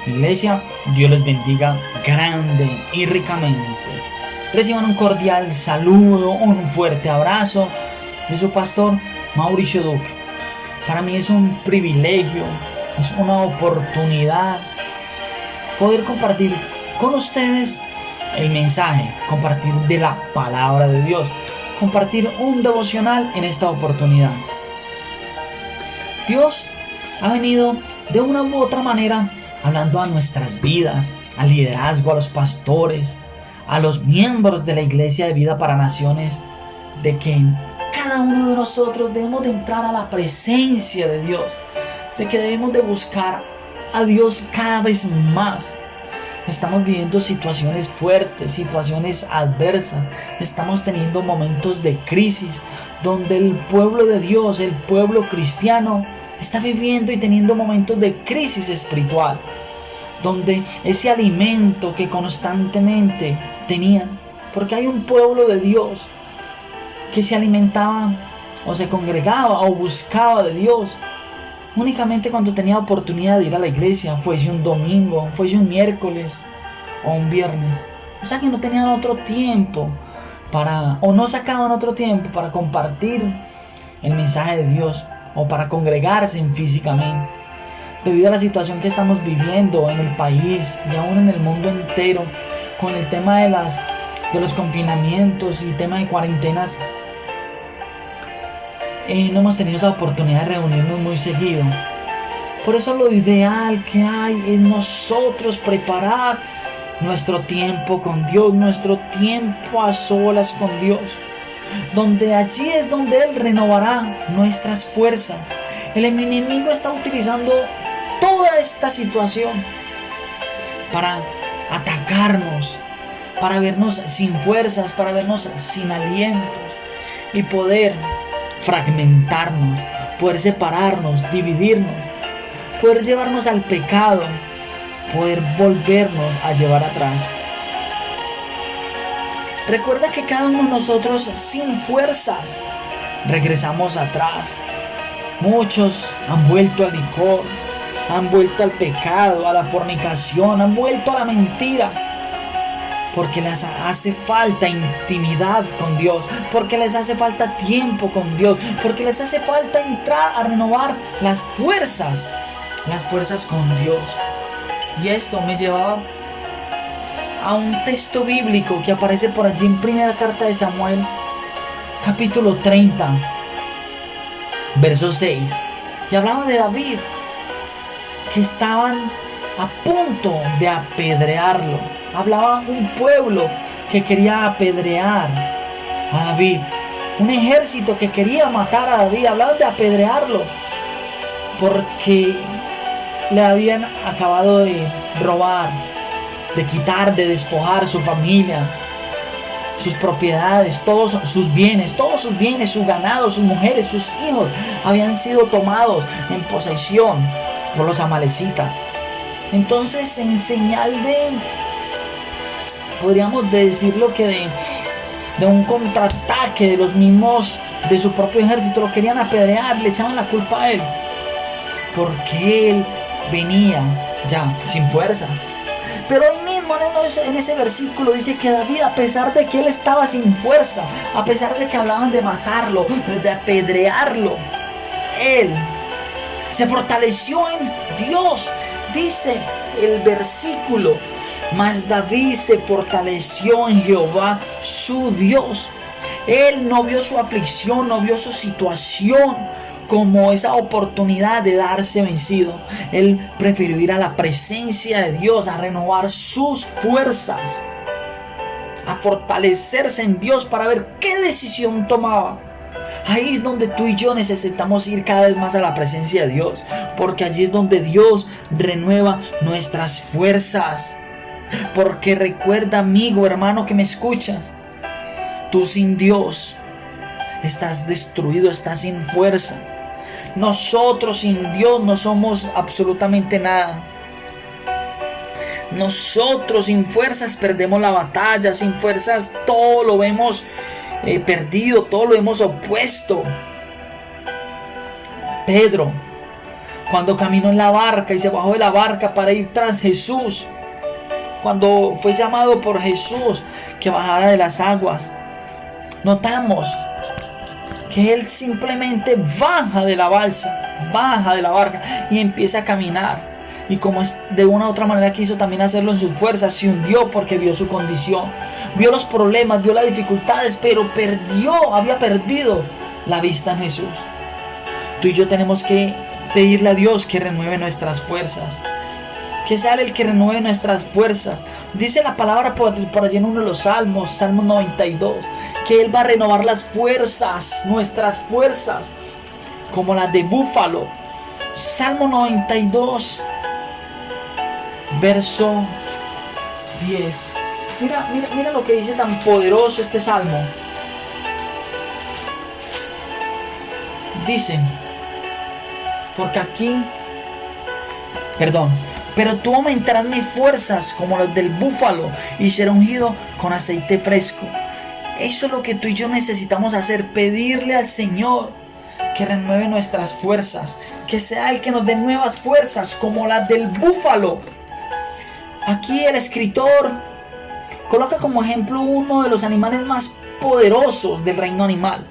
Iglesia, Dios les bendiga grande y ricamente. Reciban un cordial saludo, un fuerte abrazo de su pastor Mauricio Duque. Para mí es un privilegio, es una oportunidad poder compartir con ustedes el mensaje, compartir de la palabra de Dios, compartir un devocional en esta oportunidad. Dios ha venido de una u otra manera hablando a nuestras vidas, al liderazgo, a los pastores, a los miembros de la Iglesia de Vida para Naciones, de que cada uno de nosotros debemos de entrar a la presencia de Dios, de que debemos de buscar a Dios cada vez más. Estamos viviendo situaciones fuertes, situaciones adversas, estamos teniendo momentos de crisis, donde el pueblo de Dios, el pueblo cristiano, está viviendo y teniendo momentos de crisis espiritual, donde ese alimento que constantemente tenían, porque hay un pueblo de Dios que se alimentaba o se congregaba o buscaba de Dios únicamente cuando tenía oportunidad de ir a la iglesia, fuese un domingo, fuese un miércoles o un viernes. O sea que no tenían otro tiempo o no sacaban otro tiempo para compartir el mensaje de Dios o para congregarse físicamente. Debido a la situación que estamos viviendo en el país y aún en el mundo entero, con el tema de los confinamientos y tema de cuarentenas, no hemos tenido esa oportunidad de reunirnos muy seguido. Por eso lo ideal que hay es nosotros preparar nuestro tiempo con Dios, nuestro tiempo a solas con Dios, donde allí es donde Él renovará nuestras fuerzas. El enemigo está utilizando toda esta situación para atacarnos, para vernos sin fuerzas, para vernos sin alientos y poder fragmentarnos, poder separarnos, dividirnos, poder llevarnos al pecado, poder volvernos a llevar atrás. Recuerda que cada uno de nosotros sin fuerzas regresamos atrás. Muchos han vuelto al licor, han vuelto al pecado, a la fornicación, han vuelto a la mentira, porque les hace falta intimidad con Dios, porque les hace falta tiempo con Dios, porque les hace falta entrar a renovar las fuerzas con Dios. Y esto me llevaba a un texto bíblico que aparece por allí en primera carta de Samuel, capítulo 30, verso 6, y hablaba de David, que estaban a punto de apedrearlo. Hablaba un pueblo que quería apedrear a David, un ejército que quería matar a David. Hablaban de apedrearlo porque le habían acabado de robar, de quitar, de despojar su familia, sus propiedades, todos sus bienes, su ganado, sus mujeres, sus hijos habían sido tomados en posesión por los amalecitas. Entonces, en señal podríamos decirlo que de un contraataque de los mismos, de su propio ejército, lo querían apedrear, le echaban la culpa a él, porque él venía ya sin fuerzas. Pero ahí mismo en ese versículo dice que David, a pesar de que él estaba sin fuerza, a pesar de que hablaban de matarlo, de apedrearlo, él se fortaleció en Dios. Dice el versículo: mas David se fortaleció en Jehová su Dios. Él no vio su aflicción, no vio su situación como esa oportunidad de darse vencido. Él prefirió ir a la presencia de Dios, a renovar sus fuerzas, a fortalecerse en Dios para ver qué decisión tomaba. Ahí es donde tú y yo necesitamos ir cada vez más a la presencia de Dios, porque allí es donde Dios renueva nuestras fuerzas. Porque recuerda, amigo, hermano que me escuchas, tú sin Dios estás destruido, estás sin fuerza. Nosotros sin Dios no somos absolutamente nada. Nosotros sin fuerzas perdemos la batalla, sin fuerzas todo lo vemos perdido, todo lo hemos opuesto. Pedro cuando caminó en la barca y se bajó de la barca para ir tras Jesús, cuando fue llamado por Jesús que bajara de las aguas, notamos que él simplemente baja de la balsa, baja de la barca y empieza a caminar. Y como de una u otra manera quiso también hacerlo en sus fuerzas, se hundió porque vio su condición, vio los problemas, vio las dificultades, pero había perdido la vista en Jesús. Tú y yo tenemos que pedirle a Dios que renueve nuestras fuerzas, que sea Él el que renueve nuestras fuerzas. Dice la palabra por allí en uno de los salmos, Salmo 92, que Él va a renovar las fuerzas, nuestras fuerzas, como las de búfalo. Salmo 92, verso 10. Mira lo que dice tan poderoso este salmo. Dice, pero tú aumentarás mis fuerzas como las del búfalo y será ungido con aceite fresco. Eso es lo que tú y yo necesitamos hacer, pedirle al Señor que renueve nuestras fuerzas, que sea el que nos dé nuevas fuerzas como las del búfalo. Aquí el escritor coloca como ejemplo uno de los animales más poderosos del reino animal.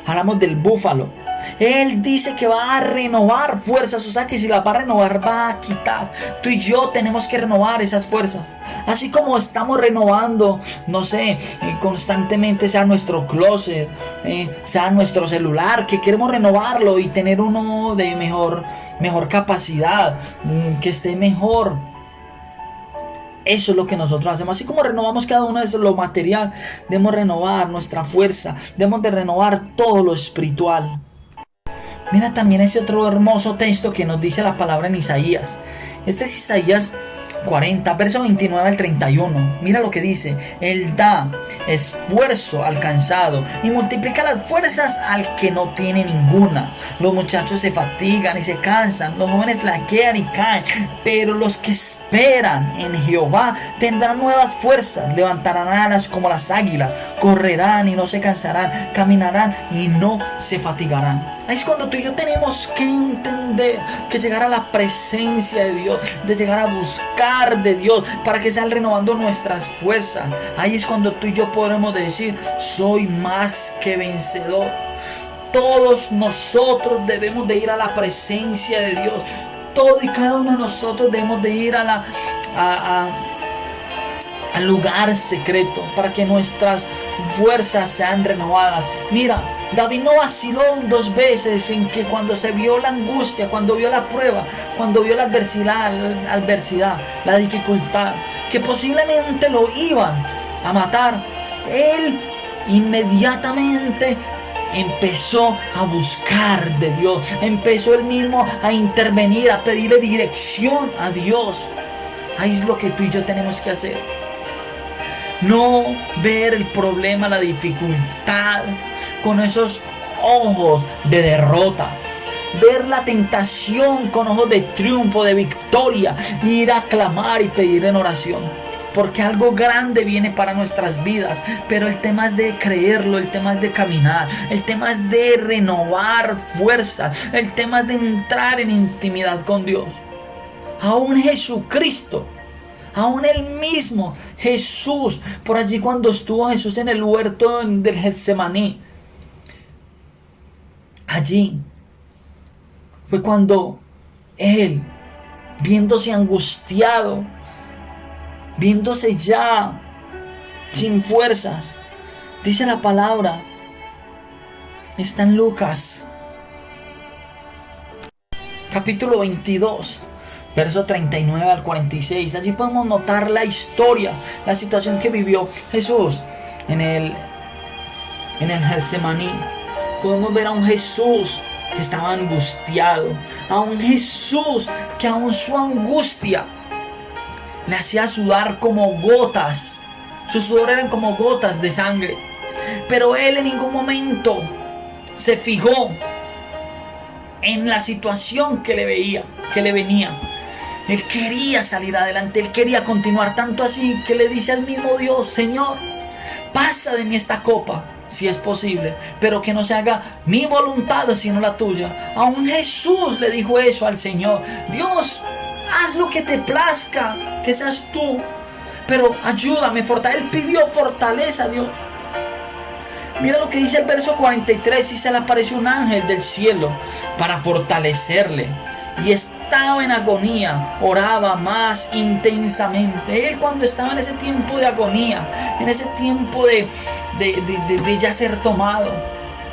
Hablamos del búfalo. Él dice que va a renovar fuerzas, o sea que si las va a renovar, va a quitar. Tú y yo tenemos que renovar esas fuerzas. Así como estamos renovando, constantemente, sea nuestro closet, sea nuestro celular, que queremos renovarlo y tener uno de mejor capacidad, que esté mejor. Eso es lo que nosotros hacemos. Así como renovamos cada uno de lo material, debemos renovar nuestra fuerza, debemos de renovar todo lo espiritual. Mira también ese otro hermoso texto que nos dice la palabra en Isaías. Este es Isaías 40, verso 29 al 31. Mira lo que dice: Él da esfuerzo al cansado y multiplica las fuerzas al que no tiene ninguna. Los muchachos se fatigan y se cansan, los jóvenes flaquean y caen, pero los que esperan en Jehová tendrán nuevas fuerzas, levantarán alas como las águilas, correrán y no se cansarán, caminarán y no se fatigarán. Ahí es cuando tú y yo tenemos que entender que llegar a la presencia de Dios, de llegar a buscar de Dios para que sea renovando nuestras fuerzas. Ahí es cuando tú y yo podremos decir: soy más que vencedor. Todos nosotros debemos de ir a la presencia de Dios. Todo y cada uno de nosotros debemos de ir al lugar secreto para que nuestras fuerzas sean renovadas. Mira, David no vaciló 2 veces en que cuando se vio la angustia, cuando vio la prueba, cuando vio la adversidad, la dificultad, que posiblemente lo iban a matar, él inmediatamente empezó a buscar de Dios, empezó él mismo a intervenir, a pedirle dirección a Dios. Ahí es lo que tú y yo tenemos que hacer. No ver el problema, la dificultad con esos ojos de derrota. Ver la tentación con ojos de triunfo, de victoria. Ir a clamar y pedir en oración. Porque algo grande viene para nuestras vidas. Pero el tema es de creerlo, el tema es de caminar. El tema es de renovar fuerzas. El tema es de entrar en intimidad con Dios. Aún Jesucristo, aún el mismo Jesús, por allí cuando estuvo Jesús en el huerto del Getsemaní, allí fue cuando él, viéndose angustiado, viéndose ya sin fuerzas, dice la palabra, está en Lucas capítulo 22, verso 39 al 46. Allí podemos notar la historia, la situación que vivió Jesús en el Getsemaní. Podemos ver a un Jesús que estaba angustiado, a un Jesús que aún su angustia le hacía sudar como gotas. Su sudor eran como gotas de sangre. Pero él en ningún momento se fijó en la situación que le venía. Él quería salir adelante, él quería continuar, tanto así que le dice al mismo Dios: Señor, pasa de mí esta copa, si es posible, pero que no se haga mi voluntad sino la tuya. Aún Jesús le dijo eso al Señor: Dios, haz lo que te plazca, que seas tú, pero ayúdame, Él pidió fortaleza a Dios. Mira lo que dice el verso 43: y se le apareció un ángel del cielo para fortalecerle, y estaba en agonía, oraba más intensamente. Él, cuando estaba en ese tiempo de agonía, en ese tiempo de ya ser tomado,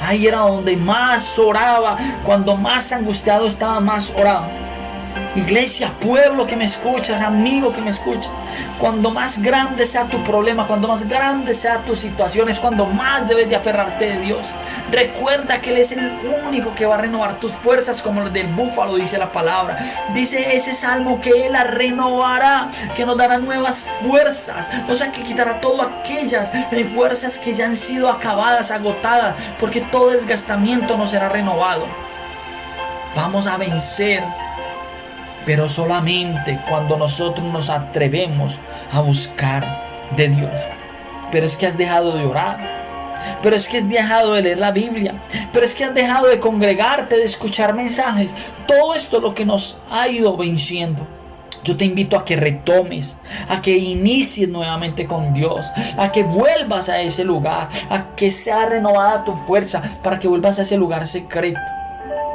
ahí era donde más oraba. Cuando más angustiado estaba, más oraba. Iglesia, pueblo que me escuchas, amigo que me escuchas, cuando más grande sea tu problema, cuando más grande sea tu situación, es cuando más debes de aferrarte de Dios. Recuerda que Él es el único que va a renovar tus fuerzas, como las del búfalo, dice la palabra. Dice ese salmo que Él la renovará, que nos dará nuevas fuerzas. O sea, que quitará todas aquellas fuerzas que ya han sido acabadas, agotadas, porque todo desgastamiento nos será renovado. Vamos a vencer, pero solamente cuando nosotros nos atrevemos a buscar de Dios. Pero es que has dejado de orar, pero es que has dejado de leer la Biblia, pero es que has dejado de congregarte, de escuchar mensajes. Todo esto es lo que nos ha ido venciendo. Yo te invito a que retomes, a que inicies nuevamente con Dios, a que vuelvas a ese lugar, a que sea renovada tu fuerza, para que vuelvas a ese lugar secreto.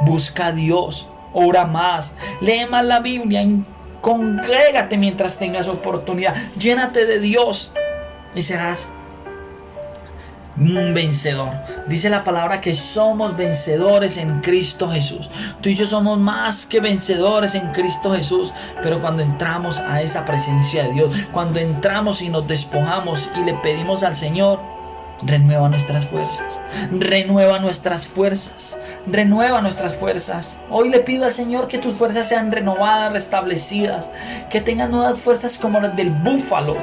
Busca a Dios. Ora más, lee más la Biblia, congrégate mientras tengas oportunidad, llénate de Dios y serás un vencedor. Dice la palabra que somos vencedores en Cristo Jesús. Tú y yo somos más que vencedores en Cristo Jesús. Pero cuando entramos a esa presencia de Dios, cuando entramos y nos despojamos y le pedimos al Señor, renueva nuestras fuerzas, renueva nuestras fuerzas, renueva nuestras fuerzas. Hoy le pido al Señor que tus fuerzas sean renovadas, restablecidas, que tengas nuevas fuerzas como las del búfalo.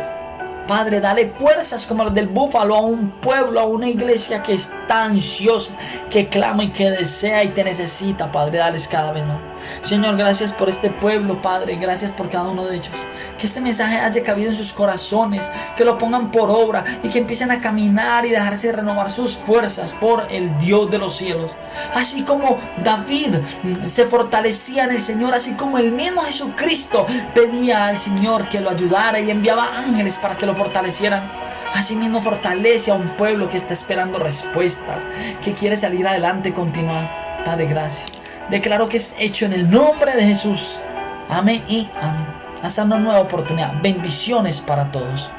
Padre, dale fuerzas como las del búfalo a un pueblo, a una iglesia que está ansiosa, que clama y que desea y te necesita. Padre, dales cada vez más. Señor, gracias por este pueblo, Padre, gracias por cada uno de ellos. Que este mensaje haya cabido en sus corazones, que lo pongan por obra y que empiecen a caminar y dejarse renovar sus fuerzas por el Dios de los cielos. Así como David se fortalecía en el Señor, así como el mismo Jesucristo pedía al Señor que lo ayudara y enviaba ángeles para que lo fortalecieran. Asimismo, fortalece a un pueblo que está esperando respuestas, que quiere salir adelante y continuar. Padre, gracias. Declaro que es hecho en el nombre de Jesús. Amén y amén. Hasta una nueva oportunidad. Bendiciones para todos.